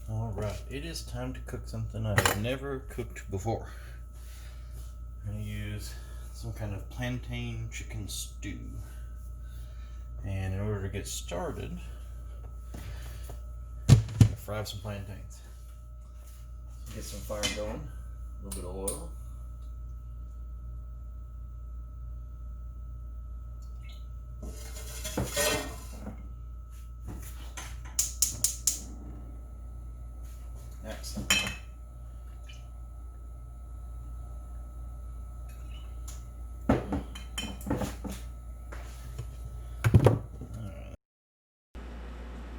Alright, it is time to cook something I have never cooked before. I'm going to use some kind of plantain chicken stew. And in order to get started, I'm going to fry up some plantains. Get some fire going, a little bit of oil. Excellent.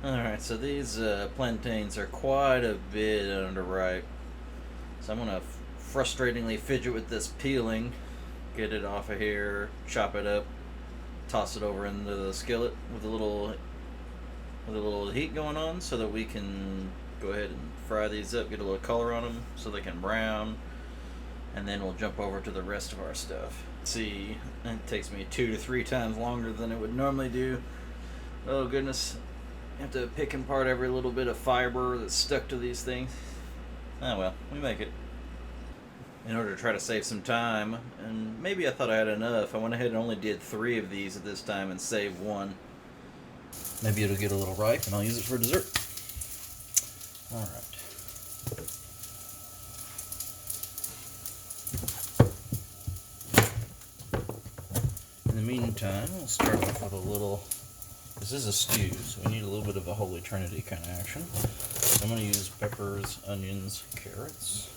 Alright, so these plantains are quite a bit underripe. So I'm going to frustratingly fidget with this peeling, get it off of here, chop it up, toss it over into the skillet with a little heat going on so that we can go ahead and fry these up, get a little color on them so they can brown, and then we'll jump over to the rest of our stuff. See, it takes me 2 to 3 times longer than it would normally do. Oh goodness, I have to pick apart every little bit of fiber that's stuck to these things. Oh well, we make it. In order to try to save some time, and maybe I thought I had enough, I went ahead and only did 3 of these at this time and saved 1. Maybe it'll get a little ripe and I'll use it for dessert. Alright. In the meantime, we'll start off with a little... This is a stew, so we need a little bit of a Holy Trinity kind of action. So I'm going to use peppers, onions, carrots.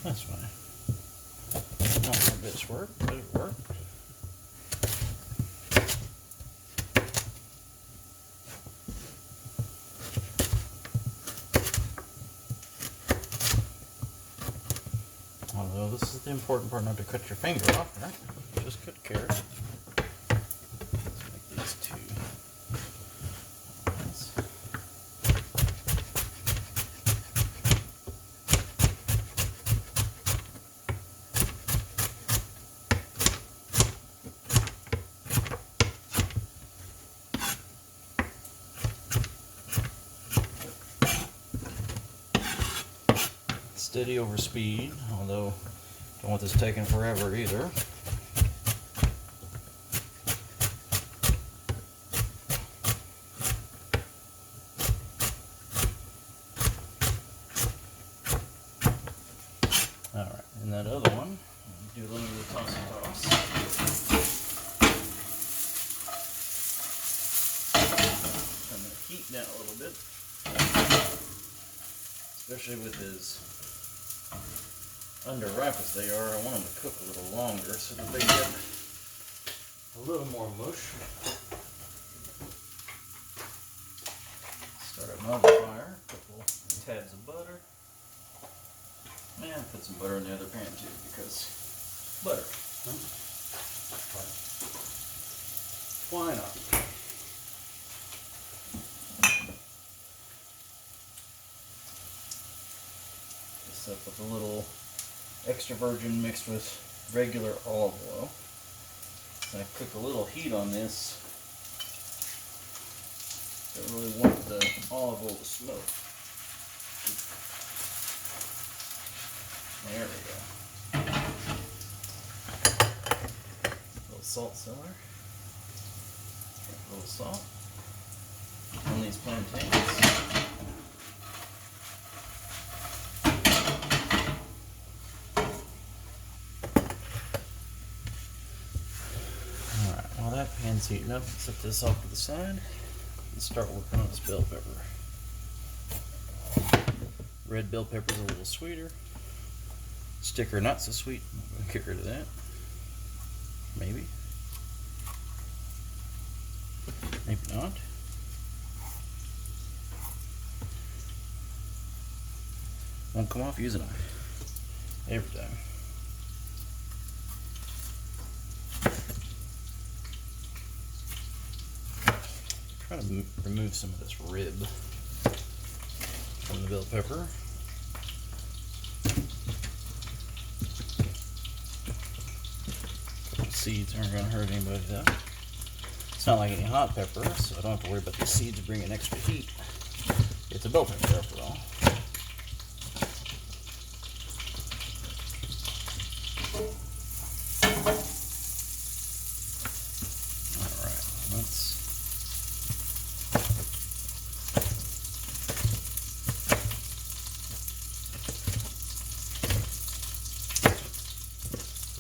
That's fine. Not more bits work, but it worked. Although this is the important part, not to cut your finger off, right? Just cut carrots. Let's make these 2. Steady over speed, although don't want this taking forever either. Alright, and that other one, do a little bit of toss and toss. I'm going to heat down a little bit, especially with his underripe as they are. I want them to cook a little longer so that they get a little more mush. Start up another fire, a couple tabs of butter, and put some butter in the other pan too, because butter. Why not? This up with a little extra virgin mixed with regular olive oil. And I cook a little heat on this. I really want the olive oil to smoke. There we go. A little salt cellar. A little salt on these plantains. While that pan's heating up, set this off to the side and start working on this bell pepper. Red bell pepper is a little sweeter. Sticker not so sweet. I'm going to get rid of that. Maybe. Maybe not. Won't come off, use a knife. Every time. Try to remove some of this rib from the bell pepper. seeds aren't going to hurt anybody though. It's not like any hot pepper, so I don't have to worry about the seeds bringing extra heat. It's a bell pepper after all. Alright, let's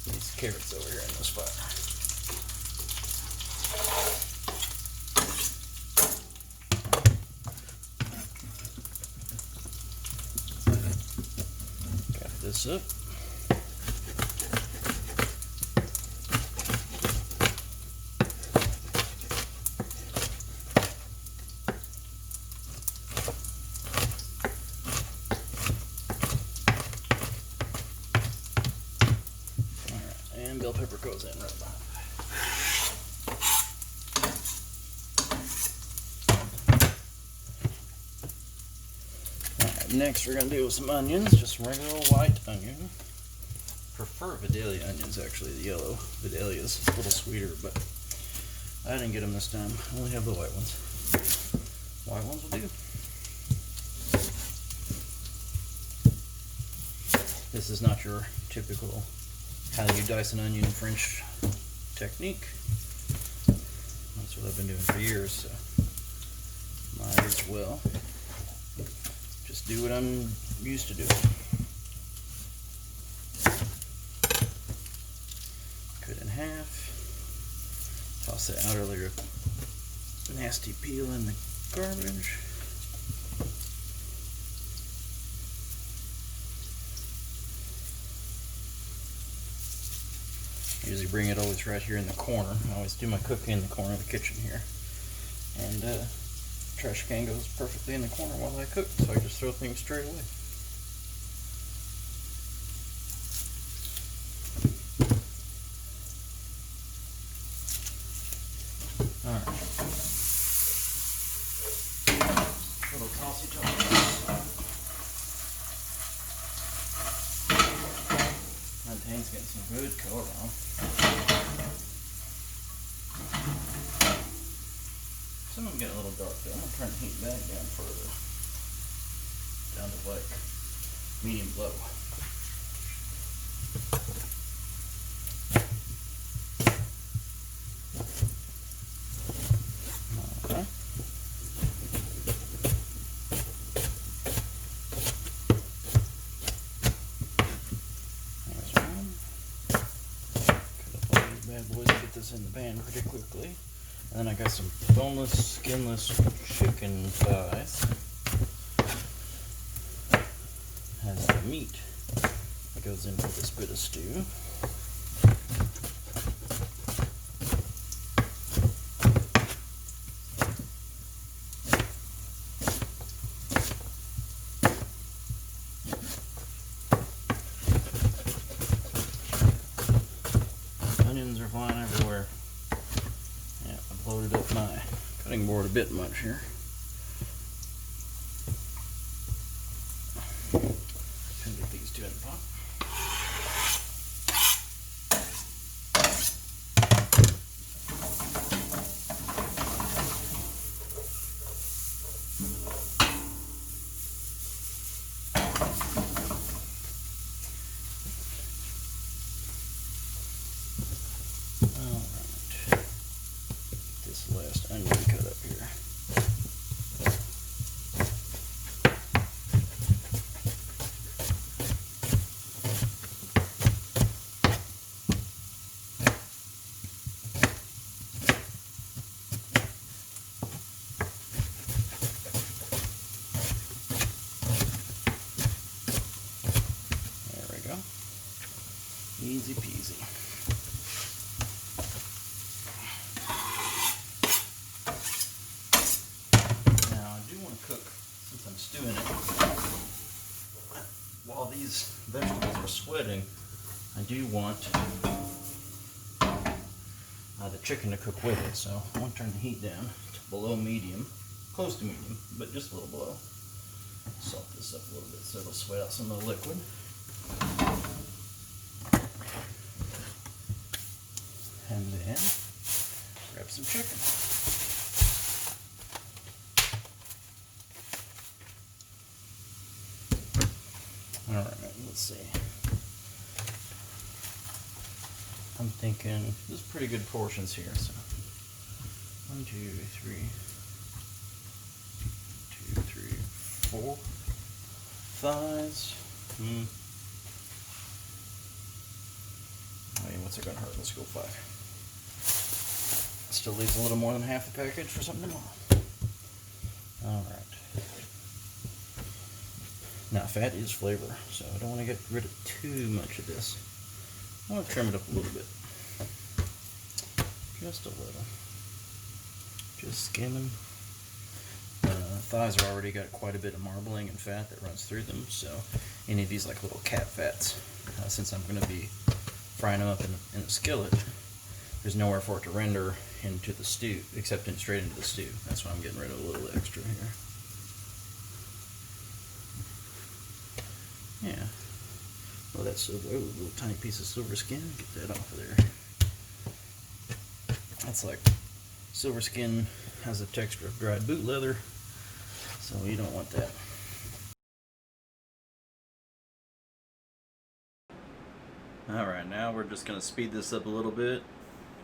put these carrots over here in this fire. This up. Alright, and bell pepper goes in right behind. Next, we're going to do some onions, just regular white onion. Prefer Vidalia onions, actually, the yellow Vidalias. It's a little sweeter, but I didn't get them this time. I only have the white ones. White ones will do. This is not your typical how you dice an onion French technique. That's what I've been doing for years, so might as well just do what I'm used to doing. Cut in half. Toss that outer layer of nasty peel in the garbage. I usually bring it always right here in the corner. I always do my cooking in the corner of the kitchen here. And trash can goes perfectly in the corner while I cook, so I just throw things straight away. Alright. Little tossy toss. Plantain's getting some good color on. Some of them get a little dark though. I'm going to turn the heat back down further. Down to like medium low. Okay. There's one. Cut up all these bad boys, get this in the pan pretty quickly. And then I got some boneless, skinless chicken thighs. Has the meat that goes into this bit of stew. Onions are flying everywhere. Loaded up my cutting board a bit much here. Gonna get these two in the pot. Last onion cut up here. There we go. Easy peasy. Cook, since I'm stewing it, while these vegetables are sweating, I do want the chicken to cook with it, so I want to turn the heat down to below medium, close to medium, but just a little below. Salt this up a little bit so it'll sweat out some of the liquid. and then grab some chicken. Alright, let's see. I'm thinking there's pretty good portions here, so 1, 2, 3, 2, 3, 4 thighs. I mean, what's it gonna hurt? Let's go 5. Still leaves a little more than half the package for something tomorrow. Alright. Now, fat is flavor, so I don't want to get rid of too much of this. I want to trim it up a little bit. Just a little. Just skimming. Thighs are already got quite a bit of marbling and fat that runs through them, so any of these like little cat fats, since I'm going to be frying them up in a skillet, there's nowhere for it to render into the stew, except straight into the stew. That's why I'm getting rid of a little extra here. Yeah. Well, that's a little tiny piece of silver skin. Get that off of there. That's like silver skin has a texture of dried boot leather, so you don't want that. Alright, now we're just going to speed this up a little bit,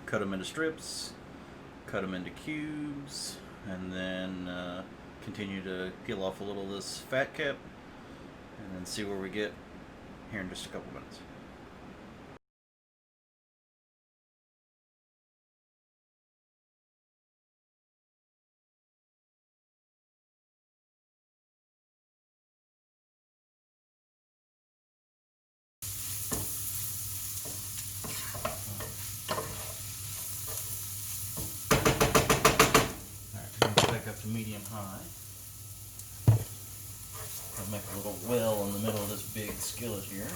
cut them into strips, cut them into cubes, and then continue to peel off a little of this fat cap, and then see where we get here in just a couple minutes. Back up to medium high. I'll make a little well in the middle of this big skillet here.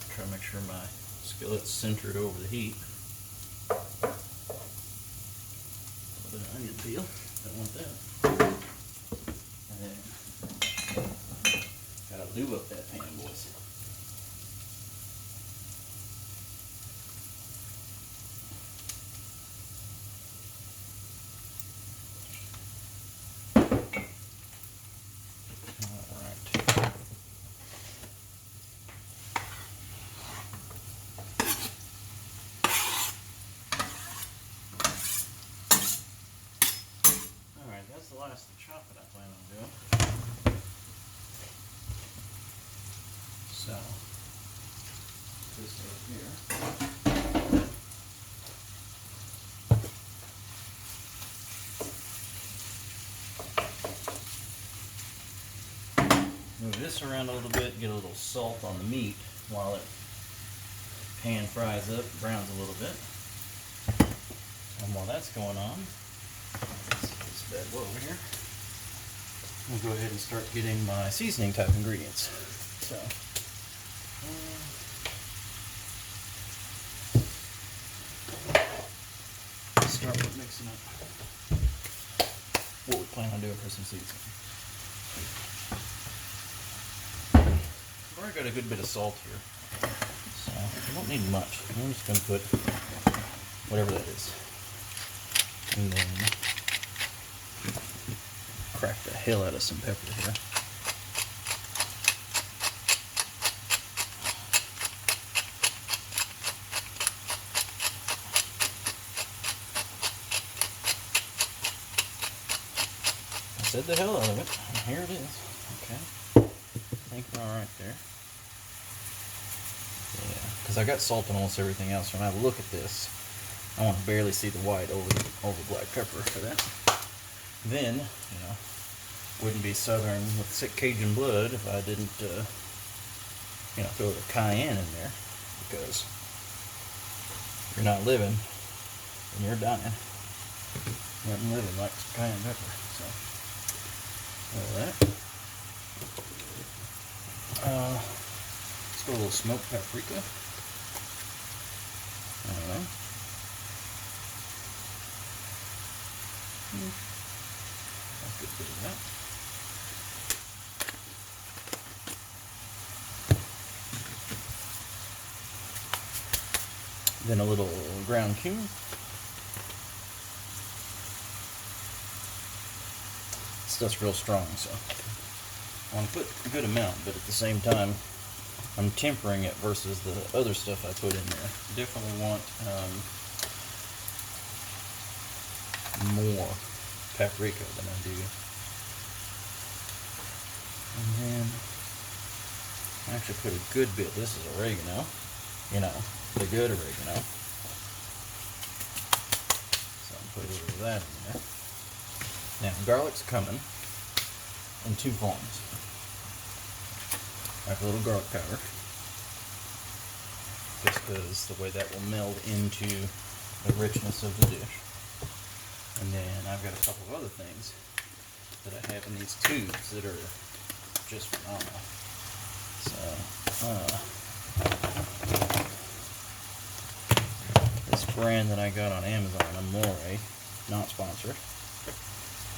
Try to make sure my skillet's centered over the heat. A little bit of onion peel. Don't want that. And then gotta lube up that pan, boys. That's the last of the chop that I plan on doing. So, this over here. Move this around a little bit, get a little salt on the meat while it pan fries up, browns a little bit. And while that's going on, bad boy over here, I'm going to go ahead and start getting my seasoning type ingredients. So, start with mixing up what we plan on doing for some seasoning. I've already got a good bit of salt here, so I don't need much. I'm just going to put whatever that is, and then crack the hell out of some pepper here. I said the hell out of it, and here it is. Okay, I think we're all right there. Yeah, because I got salt on almost everything else. When I look at this, I want to barely see the white over black pepper for that. Then, you know, wouldn't be southern with sick Cajun blood if I didn't, you know, throw the cayenne in there, because if you're not living, then you're dying. Nothing living like some cayenne pepper. So, all that. Let's go a little smoked paprika. All right. That's a good bit of that. Then a little ground cumin. Stuff's real strong, so I want to put a good amount, but at the same time, I'm tempering it versus the other stuff I put in there. Definitely want more paprika than I do. And then I actually put a good bit. This is oregano, the good oregano. So I'll put a little of that in there. Now, garlic's coming in two forms. I have a little garlic powder, just because the way that will meld into the richness of the dish. And then I've got a couple of other things that I have in these tubes that are just phenomenal. So, this brand that I got on Amazon, Amore, not sponsored.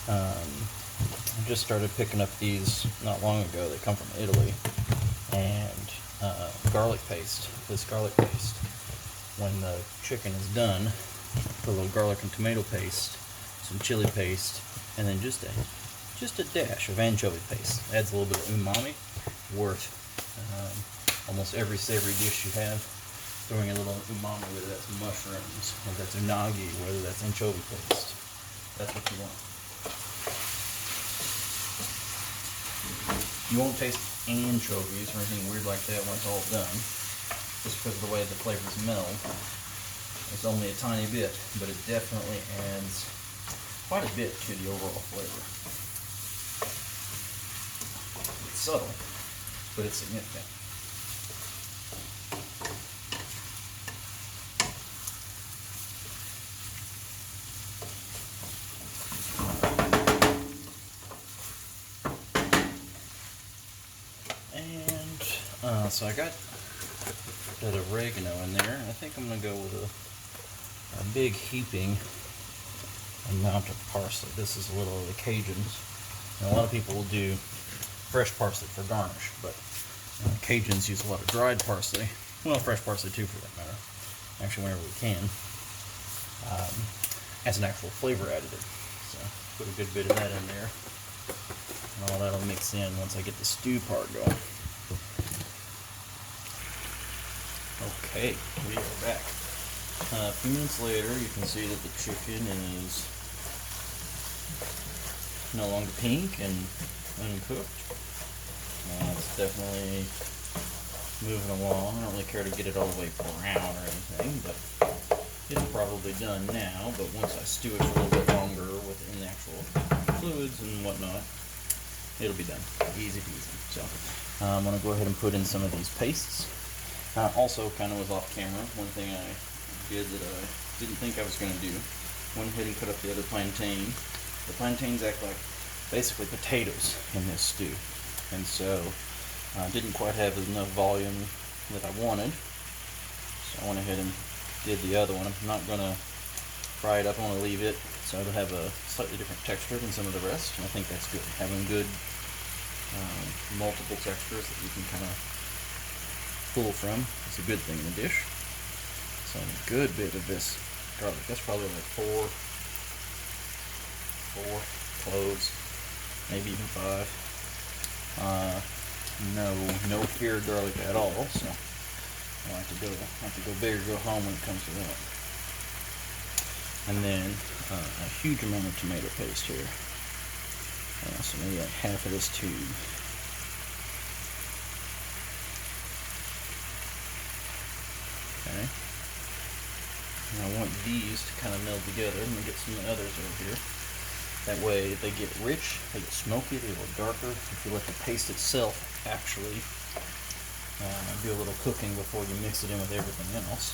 I just started picking up these not long ago. They come from Italy. And garlic paste. This garlic paste, when the chicken is done, put a little garlic and tomato paste, some chili paste, and then just a dash of anchovy paste. Adds a little bit of umami. Worth almost every savory dish you have. Throwing a little umami, whether that's mushrooms, whether that's unagi, whether that's anchovy paste. That's what you want. You won't taste anchovies or anything weird like that when it's all done, just because of the way the flavors meld. It's only a tiny bit, but it definitely adds quite a bit to the overall flavor. It's subtle, but it's significant. So I got that oregano in there. I think I'm going to go with a big heaping amount of parsley. This is a little of the Cajuns. And a lot of people will do fresh parsley for garnish, but Cajuns use a lot of dried parsley. Well, fresh parsley too, for that matter. Actually, whenever we can, as an actual flavor additive. So put a good bit of that in there. And all that'll mix in once I get the stew part going. Okay, we are back. A few minutes later, you can see that the chicken is no longer pink and uncooked. It's definitely moving along. I don't really care to get it all the way brown or anything, but it's probably done now. But once I stew it for a little bit longer within the actual fluids and whatnot, it'll be done. Easy peasy. So I'm going to go ahead and put in some of these pastes. Also, kind of was off camera, one thing I did that I didn't think I was going to do, went ahead and cut up the other plantain. The plantains act like basically potatoes in this stew, and so I didn't quite have enough volume that I wanted, so I went ahead and did the other one. I'm not going to fry it up, I want to leave it so it'll have a slightly different texture than some of the rest, and I think that's good. Having good multiple textures that you can kind of pull from. It's a good thing in the dish. So a good bit of this garlic. That's probably like four cloves, maybe even 5. No cured garlic at all. So I like to go big or go home when it comes to that. And then a huge amount of tomato paste here. So maybe like half of this tube. Okay. And I want these to kind of meld together. I'm going to get some others over here. That way they get rich, they get smoky, they get darker. If you let the paste itself actually do a little cooking before you mix it in with everything else.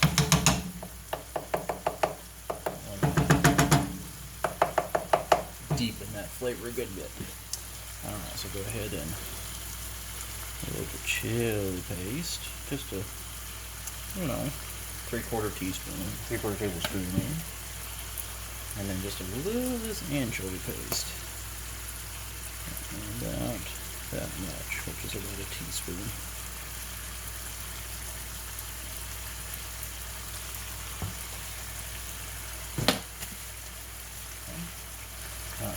Deepen that flavor a good bit. Alright, so go ahead and a little chili paste. Just a 3/4 teaspoon, 3/4 tablespoon in, and then just a little of this anchovy paste, about that much, which is about a teaspoon.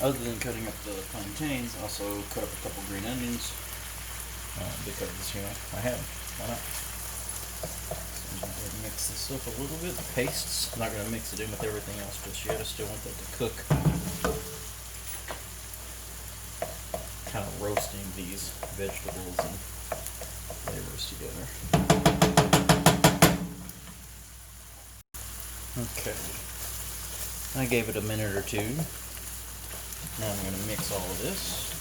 Other than cutting up the plantains, I also cut up a couple green onions because, I have them. Why not? So I'm going to go ahead and mix this up a little bit. The pastes, I'm not going to mix it in with everything else just yet. I still want that to cook. Kind of roasting these vegetables and flavors together. Okay. I gave it a minute or two. Now I'm going to mix all of this,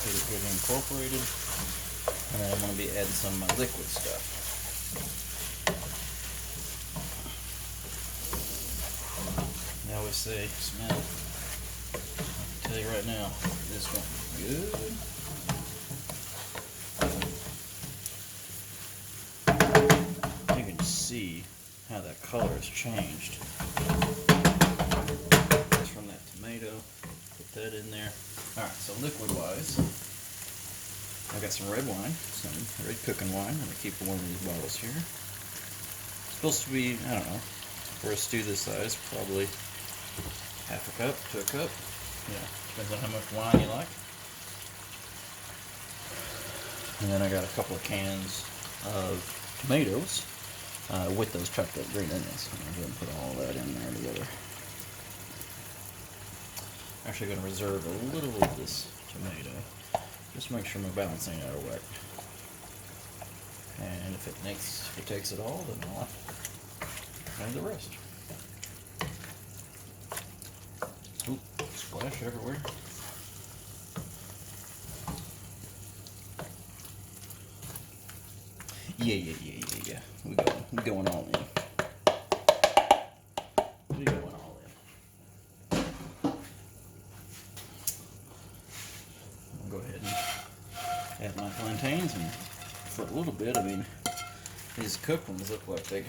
get it good and incorporated, and then I'm going to be adding some of my liquid stuff. They always say, smell. I can tell you right now, this is going to be good. You can see how that color has changed. That's from that tomato. Put that in there. Alright, so liquid-wise, I got some red wine, some red cooking wine. I'm going to keep one of these bottles here. It's supposed to be, I don't know, for a stew this size, probably half a cup to a cup. Yeah, depends on how much wine you like. And then I got a couple of cans of tomatoes with those chopped up green onions. I'm going to go ahead and put all that in there together. Actually going to reserve a little of this tomato, just to make sure my balance ain't out of whack. And if it takes it all, then I'll add the rest. Oop, splash everywhere. Yeah. We going all in. We going all in. I'll go ahead and add my plantains, and for a little bit, I mean, these cooked ones look like they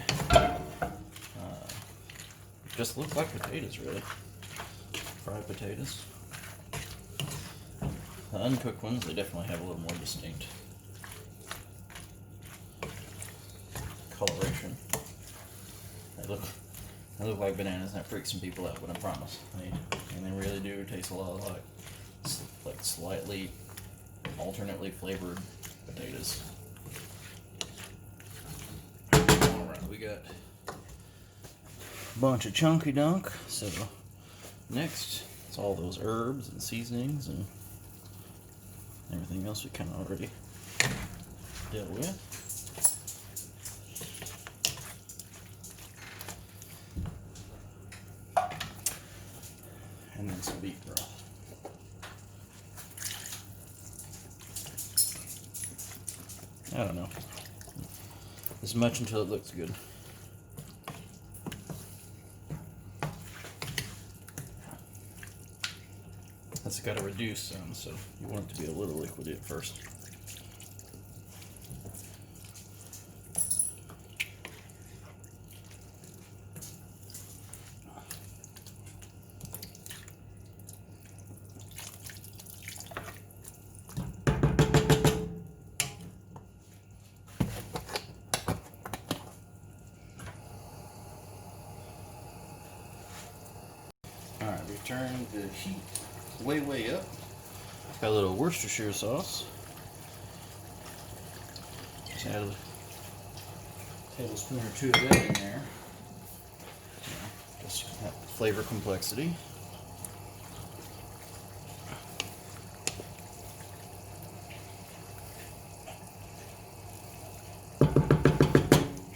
just look like potatoes, really. Fried potatoes. The uncooked ones, they definitely have a little more distinct coloration. They look like bananas, and that freaks some people out, but I promise. They really do taste a lot like slightly alternately flavored potatoes. Alright, we got a bunch of chunky dunk, so next it's all those herbs and seasonings and everything else we kind of already dealt with. And then some beef broth. I don't know. As much until it looks good. That's got to reduce some, so you want it to be a little liquid at first. Alright, we turn the heat way up. Got a little Worcestershire sauce. Just add a tablespoon or two of that in there. Just that flavor complexity.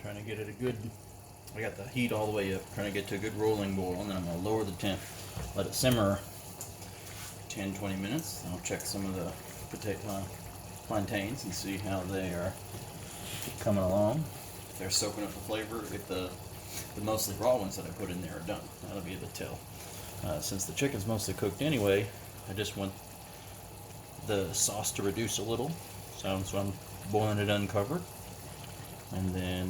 Trying to get it a good, I got the heat all the way up, trying to get to a good rolling boil, and then I'm going to lower the temp, let it simmer 10-20 minutes. I'll check some of the plantains and see how they are coming along. If they're soaking up the flavor, if the mostly raw ones that I put in there are done. That'll be the tell. Since the chicken's mostly cooked anyway, I just want the sauce to reduce a little. So I'm boiling it uncovered. And then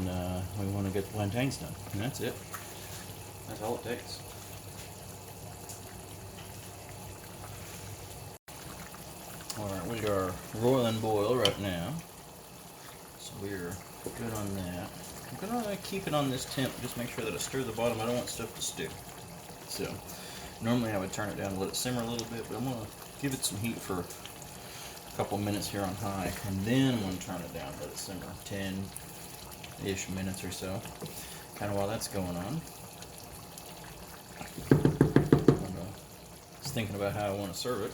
we want to get the plantains done. And that's it. That's all it takes. Alright, we are roiling boil right now. So we're good on that. I'm going to keep it on this temp, just make sure that I stir the bottom. I don't want stuff to stick. So, Normally I would turn it down and let it simmer a little bit, but I'm going to give it some heat for a couple minutes here on high, and then I'm going to turn it down and let it simmer 10-ish minutes or so. Kind of while that's going on, just thinking about how I want to serve it.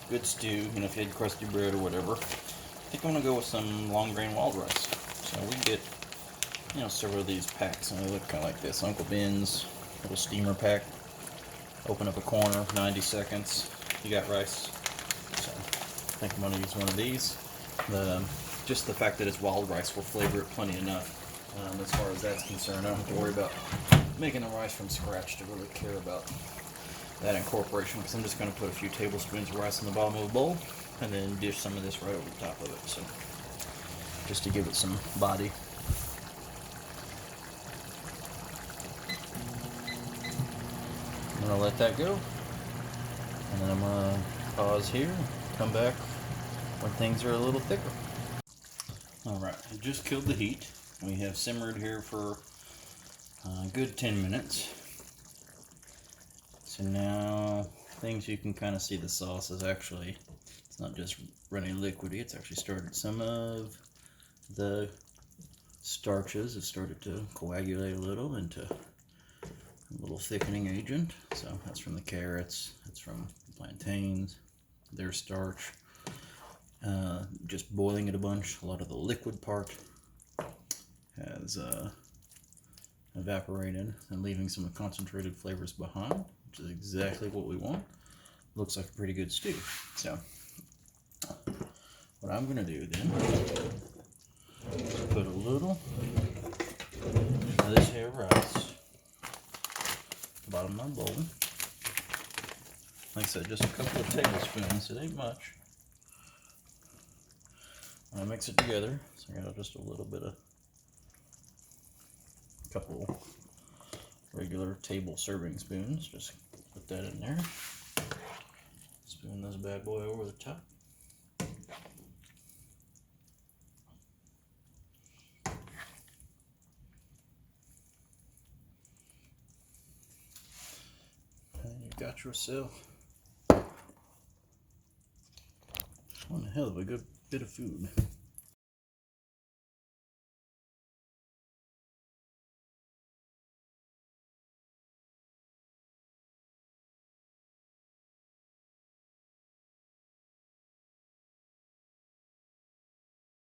Good stew, you know, if you had crusty bread or whatever. I think I'm going to go with some long grain wild rice. So we get, you know, several of these packs, and they look kind of like this. Uncle Ben's little steamer pack. Open up a corner, 90 seconds. You got rice. So I think I'm going to use one of these. Just the fact that it's wild rice will flavor it plenty enough. As far as that's concerned, I don't have to worry about making the rice from scratch to really care about that incorporation, because I'm just going to put a few tablespoons of rice in the bottom of a bowl and then dish some of this right over the top of it, so just to give it some body. I'm going to let that go, and then I'm going to pause here and come back when things are a little thicker. Alright, I just killed the heat. We have simmered here for a good 10 minutes. So now, things you can kind of see the sauce is actually, it's not just running liquidy, it's actually started, some of the starches have started to coagulate a little into a little thickening agent. So that's from the carrots, that's from the plantains, their starch. Just boiling it a bunch, a lot of the liquid part has evaporated and leaving some concentrated flavors behind, which is exactly what we want. Looks like a pretty good stew. So what I'm going to do then is put a little of this here rice at the bottom of my bowl. Like I said, just a couple of tablespoons, it ain't much. I mix it together, so I got just a little bit of, a couple regular table serving spoons, just put that in there. Spoon this bad boy over the top. And you've got yourself one hell of a good bit of food.